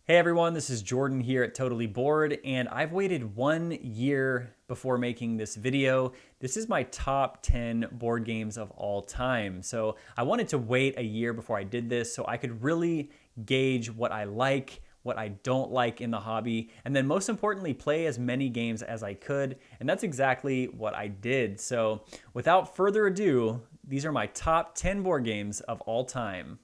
Hey everyone, this is Jordan here at Totally Bored, and I've waited 1 year before making this video. This is my top 10 board games of all time. So I wanted to wait a year before I did this so I could really gauge what I like, what I don't like in the hobby, and then most importantly, play as many games as I could. And that's exactly what I did. So without further ado, these are my top 10 board games of all time.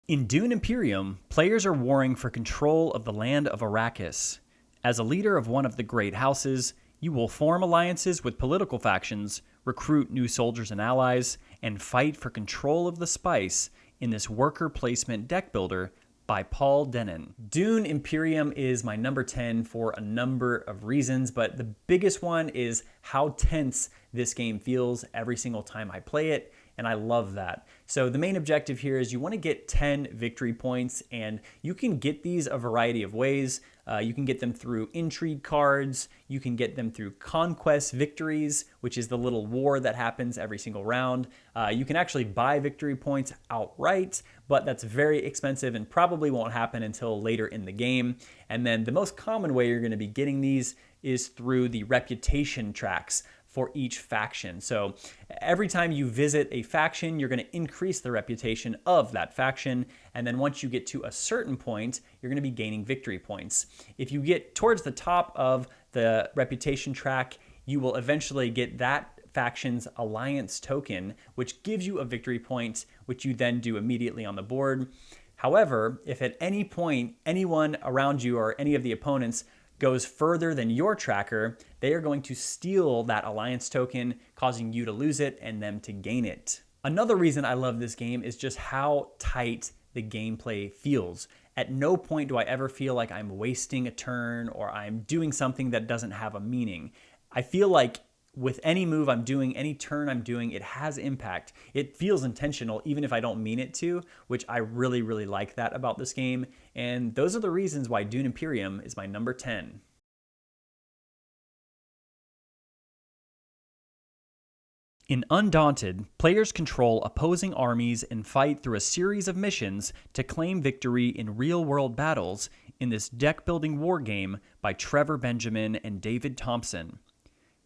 In Dune Imperium, players are warring for control of the land of Arrakis. As a leader of one of the great houses, you will form alliances with political factions, recruit new soldiers and allies, and fight for control of the spice in this worker placement deck builder by Paul Dennen. Dune Imperium is my number 10 for a number of reasons, but the biggest one is how tense this game feels every single time I play it, and I love that. So the main objective here is you want to get 10 victory points, and you can get these a variety of ways. You can get them through intrigue cards, you can get them through conquest victories, which is the little war that happens every single round. You can actually buy victory points outright, but that's very expensive and probably won't happen until later in the game. And then the most common way you're going to be getting these is through the reputation tracks for each faction. So every time you visit a faction, you're going to increase the reputation of that faction. And then once you get to a certain point, you're going to be gaining victory points. If you get towards the top of the reputation track, you will eventually get that faction's alliance token, which gives you a victory point, which you then do immediately on the board. However, if at any point anyone around you or any of the opponents goes further than your tracker, they are going to steal that alliance token, causing you to lose it and them to gain it. Another reason I love this game is just how tight the gameplay feels. At no point do I ever feel like I'm wasting a turn or I'm doing something that doesn't have a meaning. I feel like with any move I'm doing, any turn I'm doing, it has impact. It feels intentional even if I don't mean it to, which I really, really like that about this game. And those are the reasons why Dune Imperium is my number 10. In Undaunted, players control opposing armies and fight through a series of missions to claim victory in real-world battles in this deck-building war game by Trevor Benjamin and David Thompson.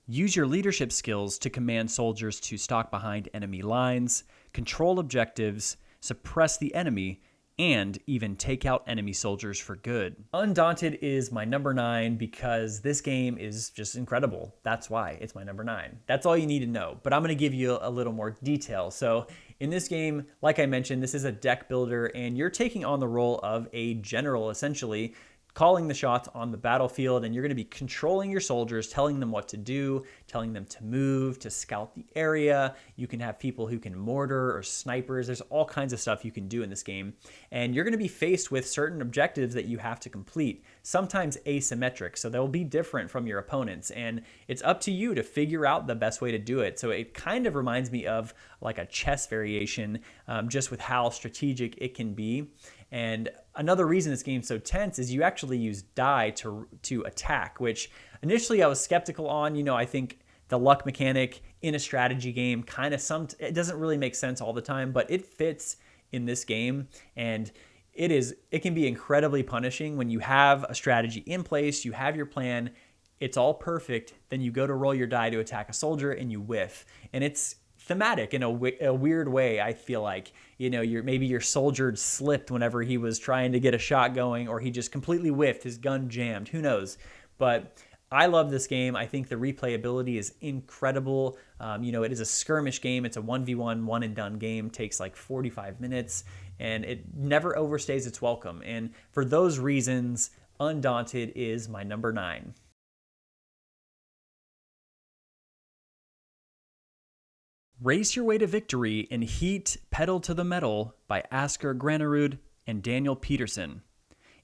Use your leadership skills to command soldiers to stalk behind enemy lines, control objectives, suppress the enemy, and even take out enemy soldiers for good. Undaunted is my number 9 because this game is just incredible. That's why it's my number 9. That's all you need to know, but I'm going to give you a little more detail. So in this game, like I mentioned, this is a deck builder and you're taking on the role of a general essentially, calling the shots on the battlefield, and you're going to be controlling your soldiers, telling them what to do, telling them to move, to scout the area. You can have people who can mortar or snipers. There's all kinds of stuff you can do in this game. And you're going to be faced with certain objectives that you have to complete, sometimes asymmetric, so they'll be different from your opponents. And it's up to you to figure out the best way to do it. So it kind of reminds me of like a chess variation, just with how strategic it can be. And another reason this game's so tense is you actually use die to attack, which initially I was skeptical on. You know, I think the luck mechanic in a strategy game it doesn't really make sense all the time, but it fits in this game. And it can be incredibly punishing when you have a strategy in place, you have your plan, it's all perfect, then you go to roll your die to attack a soldier and you whiff. And it's thematic in a weird way. I feel like, you know, maybe your soldier slipped whenever he was trying to get a shot going, or he just completely whiffed, his gun jammed, who knows. But I love this game. I think the replayability is incredible. You know, it is a skirmish game. It's a 1v1 one and done game, takes like 45 minutes, and it never overstays its welcome. And for those reasons, Undaunted is my number 9. Race your way to victory in Heat Pedal to the Metal by Asker Granerud and Daniel Peterson.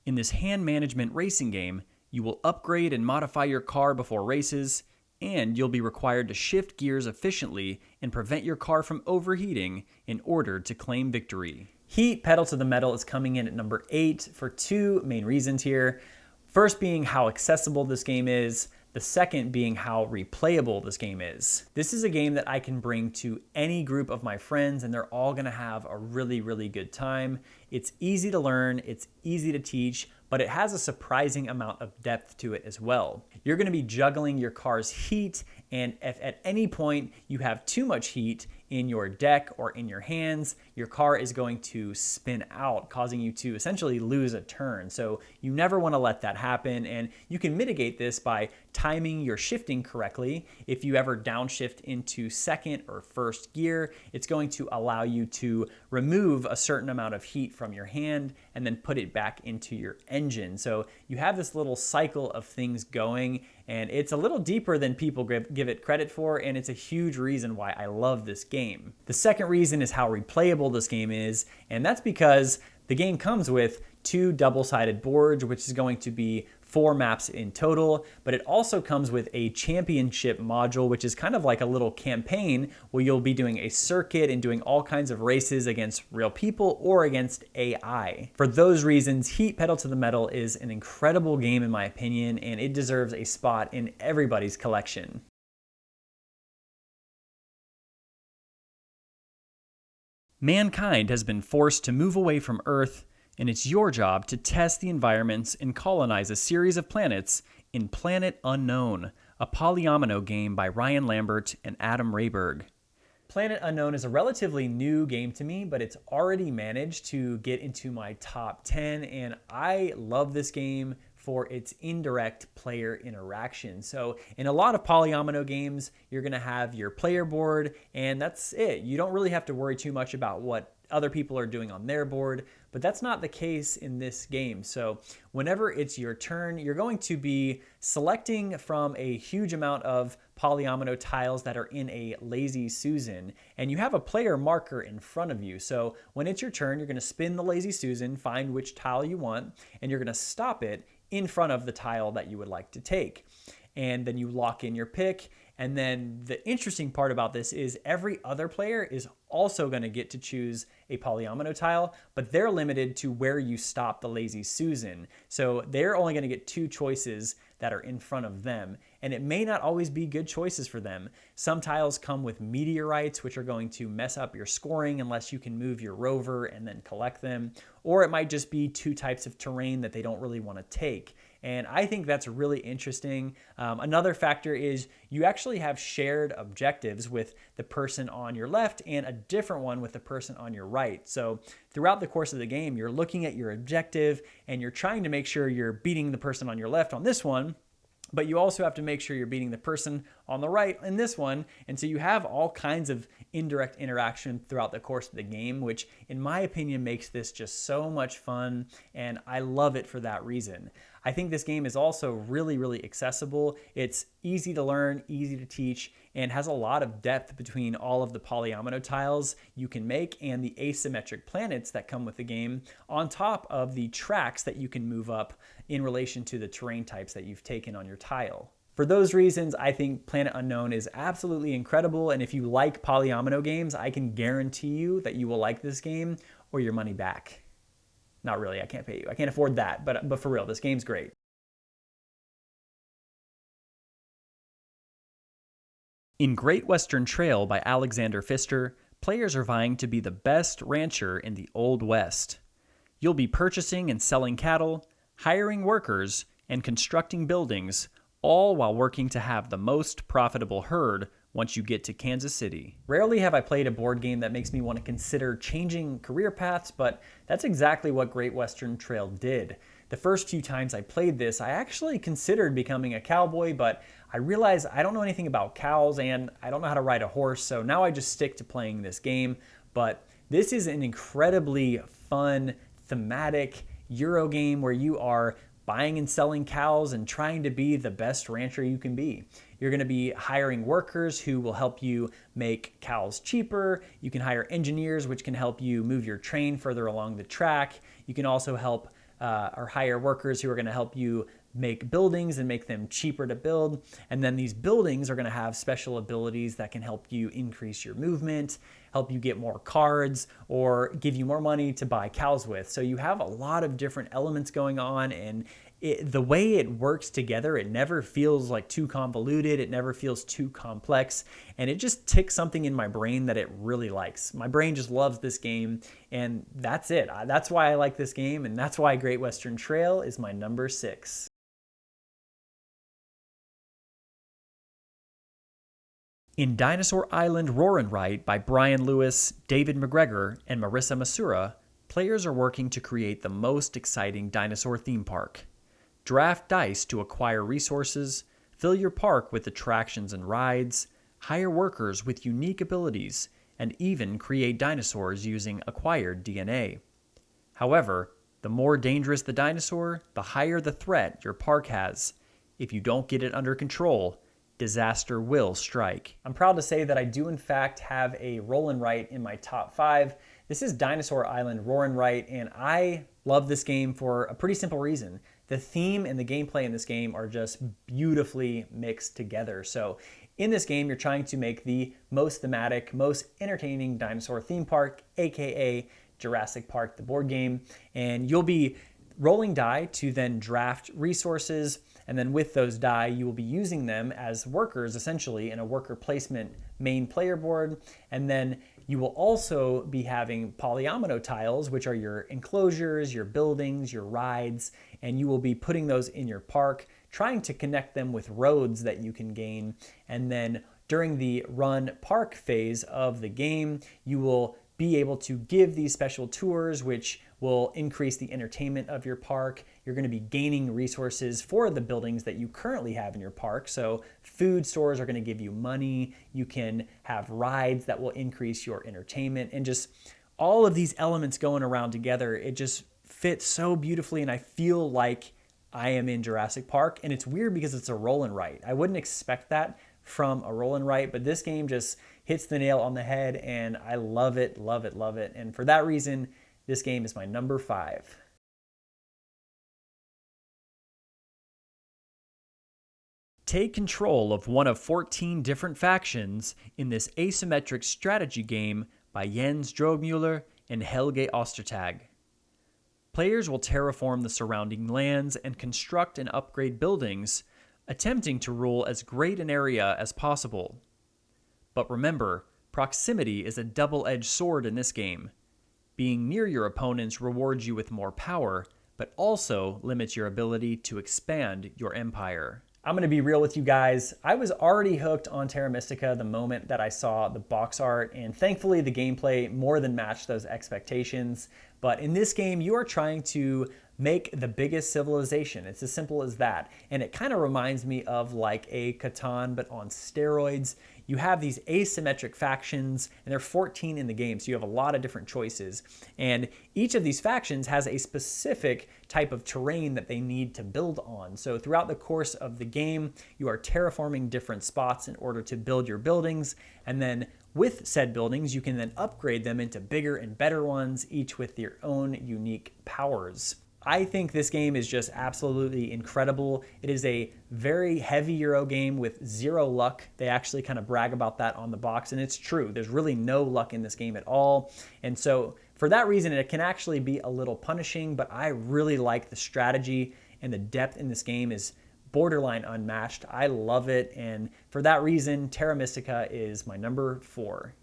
In this hand management racing game, you will upgrade and modify your car before races, and you'll be required to shift gears efficiently and prevent your car from overheating in order to claim victory. Heat Pedal to the Metal is coming in at number 8 for two main reasons here. First being how accessible this game is. The second being how replayable this game is. This is a game that I can bring to any group of my friends and they're all gonna have a really, really good time. It's easy to learn, it's easy to teach, but it has a surprising amount of depth to it as well. You're gonna be juggling your car's heat, and if at any point you have too much heat in your deck or in your hands, your car is going to spin out, causing you to essentially lose a turn. So you never wanna let that happen, and you can mitigate this by timing your shifting correctly. If you ever downshift into second or first gear, it's going to allow you to remove a certain amount of heat from your hand and then put it back into your engine. So you have this little cycle of things going, and it's a little deeper than people give it credit for, and it's a huge reason why I love this game. The second reason is how replayable this game is, and that's because the game comes with 2 double-sided boards, which is going to be 4 maps in total, but it also comes with a championship module, which is kind of like a little campaign where you'll be doing a circuit and doing all kinds of races against real people or against AI. For those reasons, Heat Pedal to the Metal is an incredible game in my opinion, and it deserves a spot in everybody's collection. Mankind has been forced to move away from Earth, and it's your job to test the environments and colonize a series of planets in Planet Unknown, a polyomino game by Ryan Lambert and Adam Rayberg. Planet Unknown is a relatively new game to me, but it's already managed to get into my top 10, and I love this game for its indirect player interaction. So in a lot of polyomino games, you're gonna have your player board, and that's it. You don't really have to worry too much about what other people are doing on their board, but that's not the case in this game. So whenever it's your turn, you're going to be selecting from a huge amount of polyomino tiles that are in a Lazy Susan, and you have a player marker in front of you. So when it's your turn, you're gonna spin the Lazy Susan, find which tile you want, and you're gonna stop it in front of the tile that you would like to take. And then you lock in your pick. And then the interesting part about this is every other player is also going to get to choose a polyomino tile, but they're limited to where you stop the Lazy Susan. So they're only going to get 2 choices that are in front of them, and it may not always be good choices for them. Some tiles come with meteorites, which are going to mess up your scoring unless you can move your rover and then collect them, or it might just be 2 types of terrain that they don't really want to take. And I think that's really interesting. Another factor is you actually have shared objectives with the person on your left and a different one with the person on your right. So throughout the course of the game, you're looking at your objective and you're trying to make sure you're beating the person on your left on this one, but you also have to make sure you're beating the person on the right in this one. And so you have all kinds of indirect interaction throughout the course of the game, which in my opinion makes this just so much fun, and I love it for that reason. I think this game is also really, really accessible. It's easy to learn, easy to teach, and has a lot of depth between all of the polyomino tiles you can make and the asymmetric planets that come with the game, on top of the tracks that you can move up in relation to the terrain types that you've taken on your tile. For those reasons, I think Planet Unknown is absolutely incredible, and if you like polyomino games, I can guarantee you that you will like this game or your money back. Not really, I can't pay you. I can't afford that, but for real, this game's great. In Great Western Trail by Alexander Pfister, players are vying to be the best rancher in the Old West. You'll be purchasing and selling cattle, hiring workers, and constructing buildings, all while working to have the most profitable herd once you get to Kansas City. Rarely have I played a board game that makes me want to consider changing career paths, but that's exactly what Great Western Trail did. The first few times I played this, I actually considered becoming a cowboy, but I realized I don't know anything about cows and I don't know how to ride a horse, so now I just stick to playing this game. But this is an incredibly fun, thematic Euro game where you are buying and selling cows and trying to be the best rancher you can be. You're going to be hiring workers who will help you make cows cheaper. You can hire engineers, which can help you move your train further along the track. You can also help or hire workers who are going to help you make buildings and make them cheaper to build. And then these buildings are going to have special abilities that can help you increase your movement, help you get more cards, or give you more money to buy cows with. So you have a lot of different elements going on, and the way it works together, it never feels like too convoluted. It never feels too complex. And it just ticks something in my brain that it really likes. My brain just loves this game. And that's it. That's why I like this game. And that's why Great Western Trail is my number 6. In Dinosaur Island Roar and Write by Brian Lewis, David McGregor, and Marissa Masura, players are working to create the most exciting dinosaur theme park. Draft dice to acquire resources, fill your park with attractions and rides, hire workers with unique abilities, and even create dinosaurs using acquired DNA. However, the more dangerous the dinosaur, the higher the threat your park has. If you don't get it under control, disaster will strike. I'm proud to say that I do in fact have a Roll and Write in my top 5. This is Dinosaur Island Roar and Write, and I love this game for a pretty simple reason. The theme and the gameplay in this game are just beautifully mixed together. So in this game, you're trying to make the most thematic, most entertaining dinosaur theme park, aka Jurassic Park, the board game, and you'll be rolling die to then draft resources, and then with those die, you will be using them as workers, essentially, in a worker placement main player board, and then you will also be having polyomino tiles, which are your enclosures, your buildings, your rides, and you will be putting those in your park, trying to connect them with roads that you can gain, and then during the run park phase of the game, you will be able to give these special tours, which will increase the entertainment of your park. You're going to be gaining resources for the buildings that you currently have in your park. So food stores are going to give you money. You can have rides that will increase your entertainment, and just all of these elements going around together. It just fits so beautifully, and I feel like I am in Jurassic Park. And it's weird because it's a roll and write. I wouldn't expect that from a roll and write, but this game just hits the nail on the head, and I love it, love it, love it. And for that reason, this game is my number 5. Take control of one of 14 different factions in this asymmetric strategy game by Jens Drogmuller and Helge Ostertag. Players will terraform the surrounding lands and construct and upgrade buildings, attempting to rule as great an area as possible. But remember, proximity is a double-edged sword in this game. Being near your opponents rewards you with more power, but also limits your ability to expand your empire. I'm going to be real with you guys. I was already hooked on Terra Mystica the moment that I saw the box art, and thankfully the gameplay more than matched those expectations. But in this game, you are trying to make the biggest civilization. It's as simple as that. And it kind of reminds me of like a Catan, but on steroids. You have these asymmetric factions, and there are 14 in the game, so you have a lot of different choices. And each of these factions has a specific type of terrain that they need to build on. So throughout the course of the game, you are terraforming different spots in order to build your buildings, and then with said buildings, you can then upgrade them into bigger and better ones, each with their own unique powers. I think this game is just absolutely incredible. It is a very heavy Euro game with 0 luck. They actually kind of brag about that on the box, and it's true. There's really no luck in this game at all. And so for that reason, it can actually be a little punishing, but I really like the strategy, and the depth in this game is borderline unmatched. I love it, and for that reason, Terra Mystica is my number 4.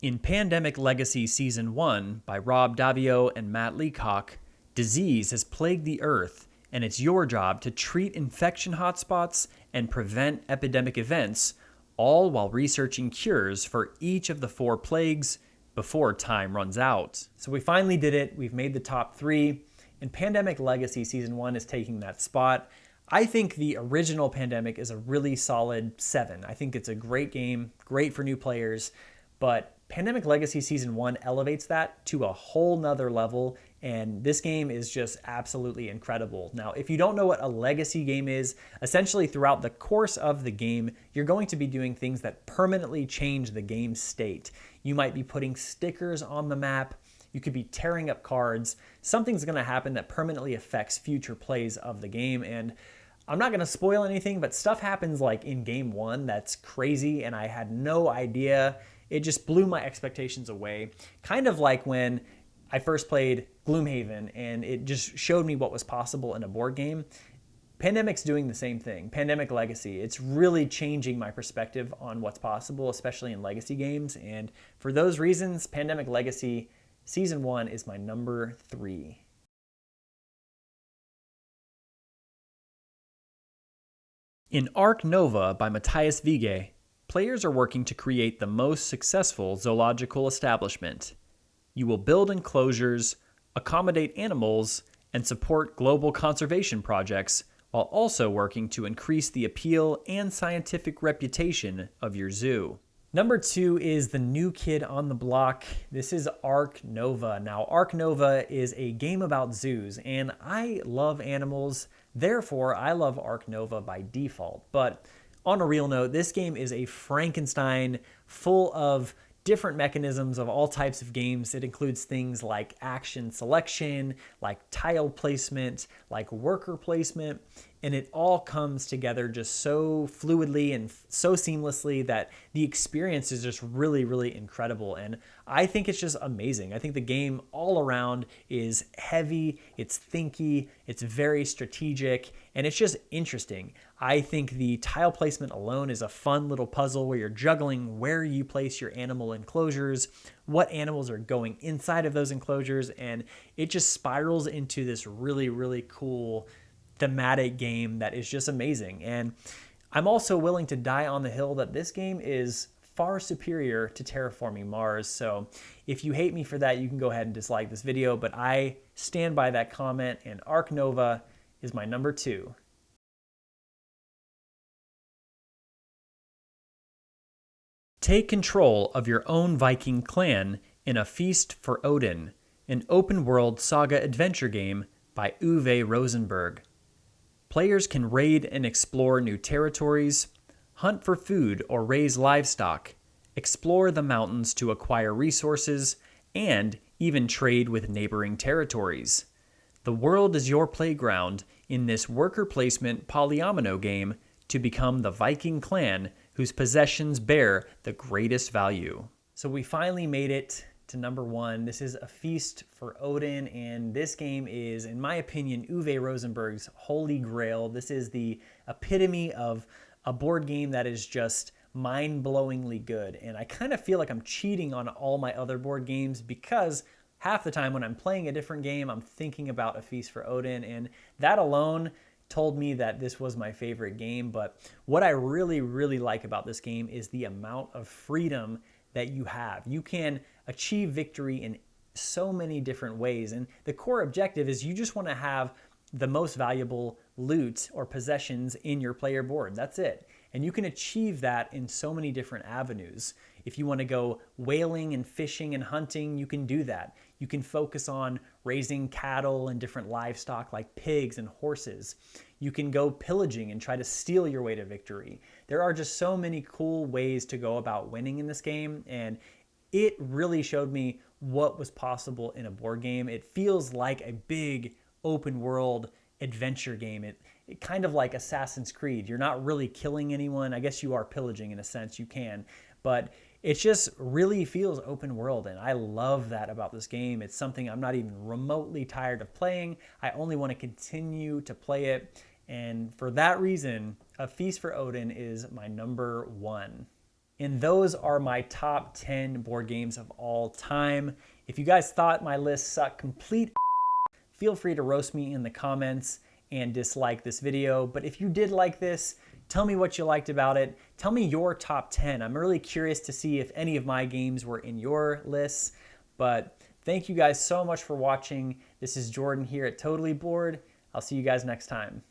In Pandemic Legacy Season 1 by Rob Daviau and Matt Leacock, disease has plagued the Earth, and it's your job to treat infection hotspots and prevent epidemic events, all while researching cures for each of the 4 plagues before time runs out. So we finally did it. We've made the top 3, and Pandemic Legacy Season 1 is taking that spot. I think the original Pandemic is a really solid 7. I think it's a great game, great for new players, but Pandemic Legacy Season 1 elevates that to a whole nother level, and this game is just absolutely incredible. Now, if you don't know what a legacy game is, essentially throughout the course of the game, you're going to be doing things that permanently change the game state. You might be putting stickers on the map, you could be tearing up cards, something's going to happen that permanently affects future plays of the game, and I'm not going to spoil anything, but stuff happens like in Game 1 that's crazy, and I had no idea. It just blew my expectations away. Kind of like when I first played Gloomhaven, and it just showed me what was possible in a board game. Pandemic's doing the same thing. Pandemic Legacy, it's really changing my perspective on what's possible, especially in legacy games. And for those reasons, Pandemic Legacy Season 1 is my number 3. In Ark Nova by Matthias Vigue, players are working to create the most successful zoological establishment. You will build enclosures, accommodate animals, and support global conservation projects while also working to increase the appeal and scientific reputation of your zoo. Number 2 is the new kid on the block. This is Ark Nova. Now, Ark Nova is a game about zoos, and I love animals. Therefore, I love Ark Nova by default. But on a real note, this game is a Frankenstein full of different mechanisms of all types of games. It includes things like action selection, like tile placement, like worker placement, and it all comes together just so fluidly and so seamlessly that the experience is just really, really incredible. And I think it's just amazing. I think the game all around is heavy, it's thinky, it's very strategic, and it's just interesting. I think the tile placement alone is a fun little puzzle where you're juggling where you place your animal enclosures, what animals are going inside of those enclosures, and it just spirals into this really, really cool thematic game that is just amazing. And I'm also willing to die on the hill that this game is far superior to Terraforming Mars. So if you hate me for that, you can go ahead and dislike this video, but I stand by that comment, and Ark Nova is my number 2. Take control of your own Viking clan in A Feast for Odin, an open-world saga adventure game by Uwe Rosenberg. Players can raid and explore new territories, hunt for food or raise livestock, explore the mountains to acquire resources, and even trade with neighboring territories. The world is your playground in this worker placement polyomino game to become the Viking clan whose possessions bear the greatest value. So we finally made it to number 1. This is A Feast for Odin, and this game is, in my opinion, Uwe Rosenberg's holy grail. This is the epitome of a board game that is just mind-blowingly good, and I kind of feel like I'm cheating on all my other board games because half the time when I'm playing a different game, I'm thinking about A Feast for Odin, and that alone told me that this was my favorite game. But what I really, really like about this game is the amount of freedom that you have. You can achieve victory in so many different ways, and the core objective is you just want to have the most valuable loot or possessions in your player board. That's it. And you can achieve that in so many different avenues. If you want to go whaling and fishing and hunting, you can do that. You can focus on raising cattle and different livestock like pigs and horses. You can go pillaging and try to steal your way to victory. There are just so many cool ways to go about winning in this game, and it really showed me what was possible in a board game. It feels like a big open world adventure game. It kind of like Assassin's Creed. You're not really killing anyone. I guess you are pillaging in a sense, you can, but it just really feels open world, and I love that about this game. It's something I'm not even remotely tired of playing. I only want to continue to play it, and for that reason, A Feast for Odin is my number 1. And those are my top 10 board games of all time. If you guys thought my list sucked complete, feel free to roast me in the comments and dislike this video. But if you did like this, tell me what you liked about it. Tell me your top 10. I'm really curious to see if any of my games were in your lists. But thank you guys so much for watching. This is Jordan here at Totally Board. I'll see you guys next time.